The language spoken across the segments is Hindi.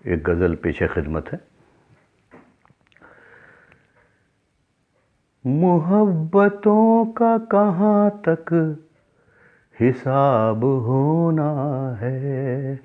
एक गज़ल पेशे खिदमत है। मोहब्बतों का कहाँ तक हिसाब होना है,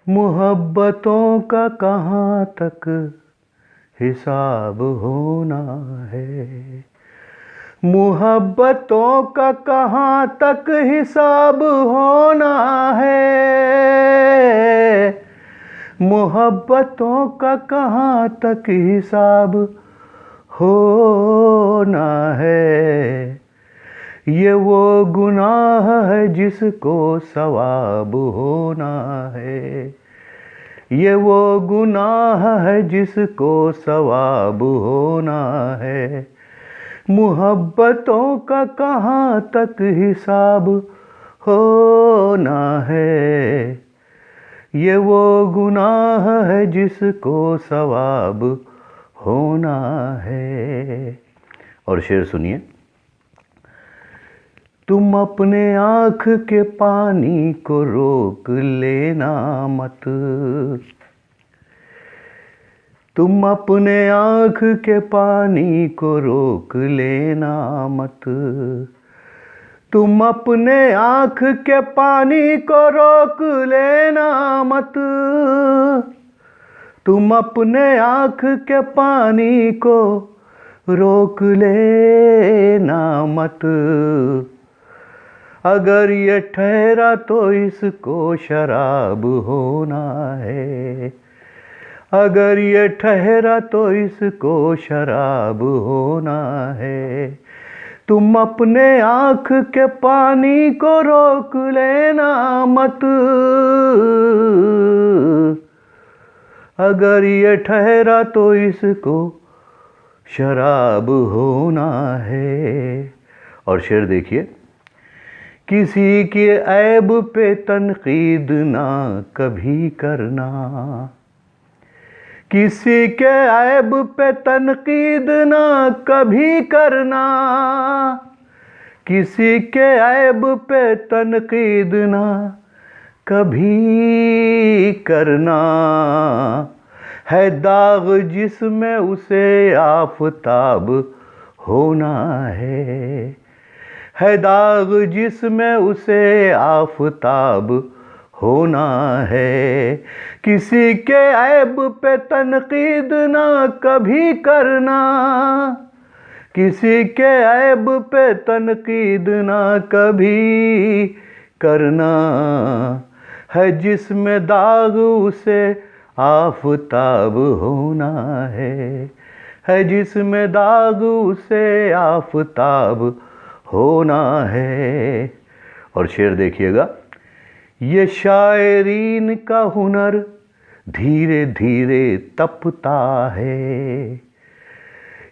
मोहब्बतों का कहाँ तक हिसाब होना है, मोहब्बतों का कहाँ तक हिसाब होना है, मोहब्बतों का कहाँ तक हिसाब होना है। ये वो गुनाह है जिसको सवाब होना है, ये वो गुनाह है जिसको सवाब होना है। मोहब्बतों का कहाँ तक हिसाब होना है, ये वो गुनाह है जिसको सवाब होना है। और शेर सुनिए। तुम अपने आँख के पानी को रोक लेना मत, तुम अपने आँख के पानी को रोक लेना मत, तुम अपने आँख के पानी को रोक लेना मत, तुम अपने आँख के पानी को रोक लेना मत। अगर ये ठहरा तो इसको शराब होना है, अगर ये ठहरा तो इसको शराब होना है। तुम अपने आँख के पानी को रोक लेना मत, अगर ये ठहरा तो इसको शराब होना है। और शेर देखिए। किसी के ऐब पे तनकीद ना कभी करना, किसी के ऐब पे तनकीद ना कभी करना, किसी के ऐब पे तनकीद ना कभी करना। है दाग जिसमें उसे आफताब होना है दाग जिसमें उसे आफताब होना है। किसी के ऐब पे तनकीद ना कभी करना, किसी के ऐब पे तनकीद ना कभी करना। है जिसमें दाग उसे आफताब होना है जिसमें दाग उसे आफताब होना है। और शेर देखिएगा। ये शायरीन का हुनर धीरे धीरे तपता है,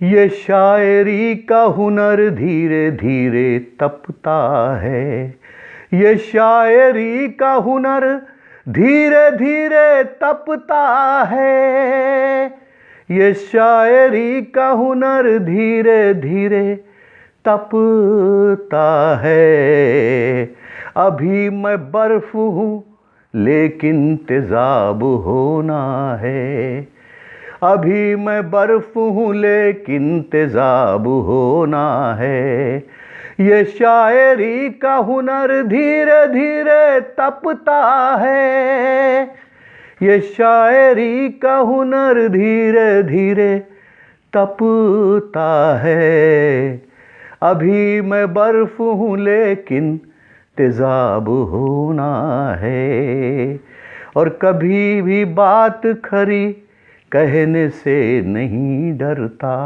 ये शायरी का हुनर धीरे धीरे तपता है, ये शायरी का हुनर धीरे धीरे तपता है, ये शायरी का हुनर धीरे धीरे तपता है। अभी मैं बर्फ हूँ लेकिन तेजाब होना है, अभी मैं बर्फ हूँ लेकिन तेजाब होना है। ये शायरी का हुनर धीरे धीरे तपता है, ये शायरी का हुनर धीरे धीरे तपता है। अभी मैं बर्फ हूँ लेकिन तेजाब होना है। और कभी भी बात खरी कहने से नहीं डरता,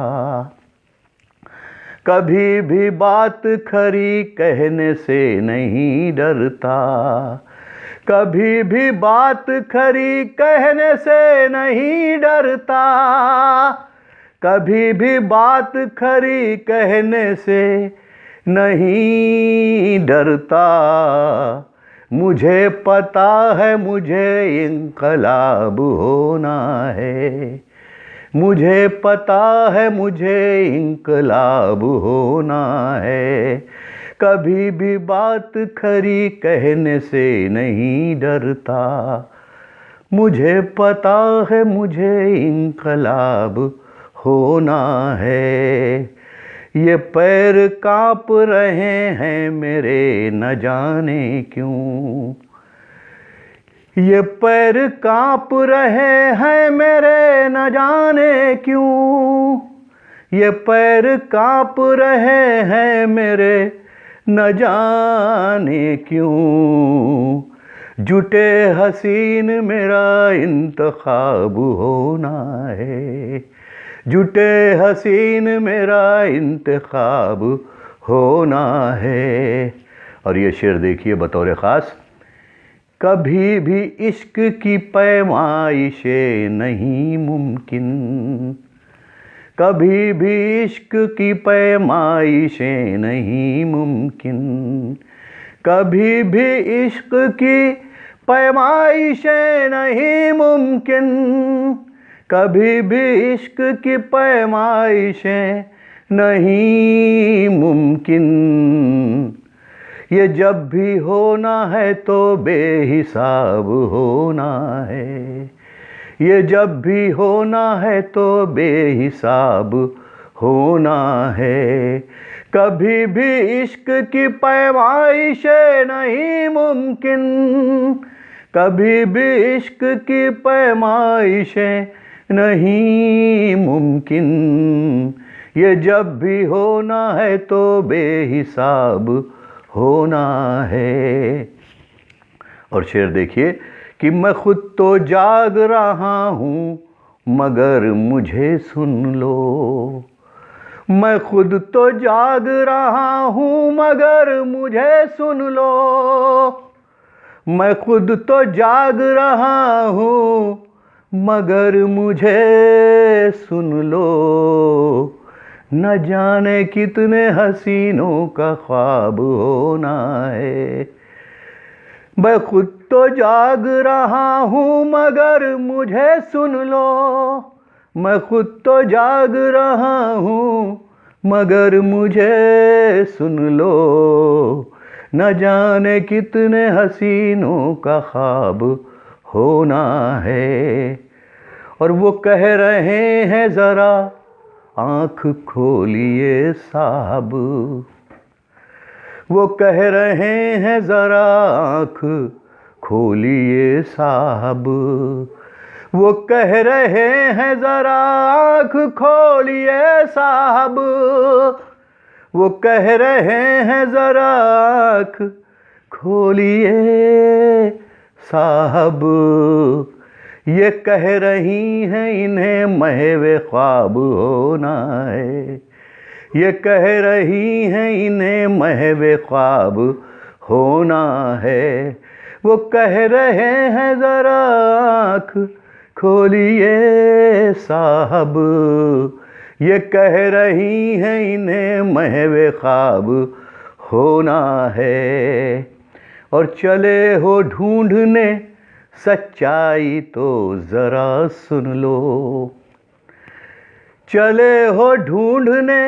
कभी भी बात खरी कहने से नहीं डरता, कभी भी बात खरी कहने से नहीं डरता, कभी भी बात खरी कहने से नहीं डरता। मुझे पता है मुझे इंकलाब होना है, मुझे पता है मुझे इंकलाब होना है। कभी भी बात खरी कहने से नहीं डरता, मुझे पता है मुझे इंकलाब होना है। ये पैर कांप रहे हैं मेरे न जाने क्यों। ये पैर कांप रहे हैं मेरे न जाने क्यों। ये पैर कांप रहे हैं मेरे न जाने क्यों। जुटे हसीन मेरा इंतखाब होना है। जुटे हसीन मेरा इंतखाब होना है। और ये शेर देखिए बतौर ख़ास। कभी भी इश्क की पैमाइशें नहीं मुमकिन। कभी भी इश्क की पैमाइशें नहीं मुमकिन। कभी भी इश्क की पैमाइशें नहीं मुमकिन। कभी भी इश्क की पैमाइशें नहीं मुमकिन। ये जब भी होना है तो बेहिसाब होना है। ये जब भी होना है तो बेहिसाब होना है। कभी भी इश्क की पैमाइशें नहीं मुमकिन। कभी भी इश्क की पैमाइशें नहीं मुमकिन। ये जब भी होना है तो बेहिसाब होना है। और शेर देखिए कि मैं खुद तो जाग रहा हूँ मगर मुझे सुन लो। मैं खुद तो जाग रहा हूँ मगर मुझे सुन लो। मैं खुद तो जाग रहा हूँ मगर मुझे सुन लो। न जाने कितने हसीनों का ख्वाब होना है। मैं खुद तो जाग रहा हूँ मगर मुझे सुन लो। मैं खुद तो जाग रहा हूँ मगर मुझे सुन लो। न जाने कितने हसीनों का ख्वाब होना है। और वो कह रहे हैं ज़रा आँख खोलिए साहब। वो कह रहे हैं ज़रा आँख खोलिए साहब। वो कह रहे हैं ज़रा आँख खोलिए साहब। वो कह रहे हैं ज़रा आँख खोलिए साहब। ये कह रही हैं इन्हें महवे ख्वाब होना है। ये कह रही हैं इन्हें महवे ख्वाब होना है। वो कह रहे हैं ज़रा आँख खोलिए साहब। ये कह रही हैं इन्हें महवे ख्वाब होना है। और चले हो ढूंढने सच्चाई तो ज़रा सुन लो। चले हो ढूंढने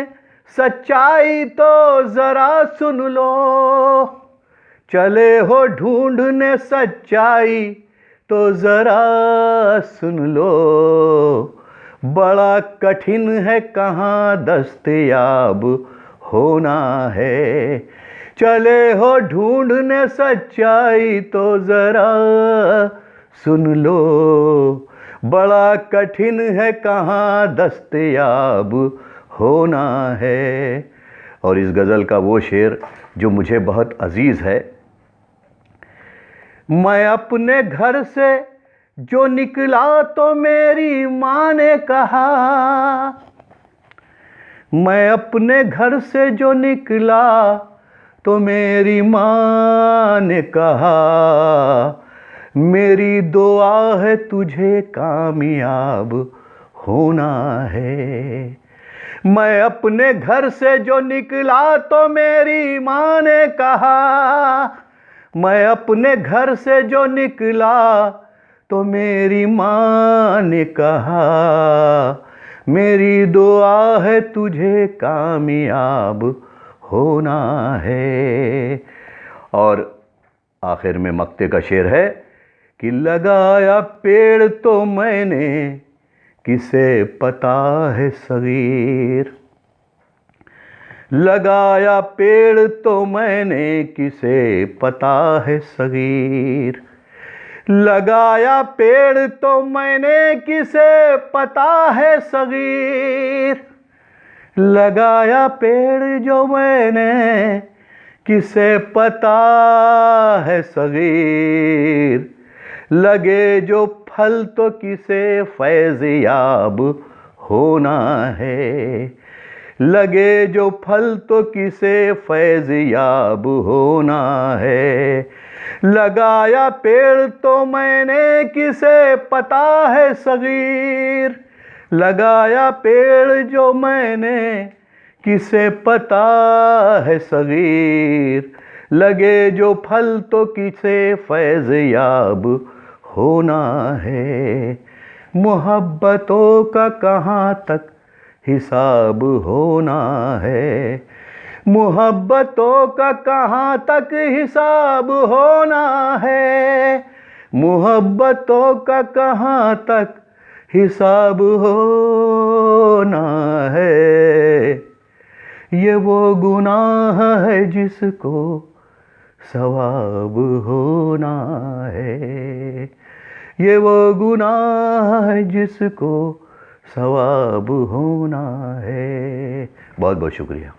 सच्चाई तो ज़रा सुन लो। चले हो ढूंढने सच्चाई तो ज़रा सुन लो। बड़ा कठिन है कहाँ दस्तयाब होना है। चले हो ढूंढने सच्चाई तो ज़रा सुन लो। बड़ा कठिन है कहाँ दस्तयाब होना है। और इस गज़ल का वो शेर जो मुझे बहुत अजीज़ है। मैं अपने घर से जो निकला तो मेरी माँ ने कहा। मैं अपने घर से जो निकला तो मेरी माँ ने कहा। मेरी दुआ है तुझे कामयाब होना है। मैं अपने घर से जो निकला तो मेरी माँ ने कहा। मैं अपने घर से जो निकला तो मेरी माँ ने कहा। मेरी दुआ है तुझे कामयाब होना है। और आखिर में मक्ते का शेर है कि लगाया पेड़ तो मैंने किसे पता है सगीर, लगाया पेड़ तो मैंने किसे पता है सगीर, लगाया पेड़ तो मैंने किसे पता है सगीर, लगाया पेड़ जो मैंने किसे पता है सगीर, लगे जो फल तो किसे फैज़ याब होना है, लगे जो फल तो किसे फैज़ याब होना है, लगाया पेड़ तो मैंने किसे पता है सगीर, लगाया पेड़ जो मैंने किसे पता है सगीर, लगे जो फल तो किसे फैज़ याब होना है, मोहब्बतों का कहाँ तक हिसाब होना है, मोहब्बतों का कहाँ तक हिसाब होना है, मोहब्बतों का कहाँ तक हिसाब होना है, ये वो गुनाह है जिसको सवाब होना है, ये वो गुनाह है जिसको सवाब होना है। बहुत बहुत शुक्रिया।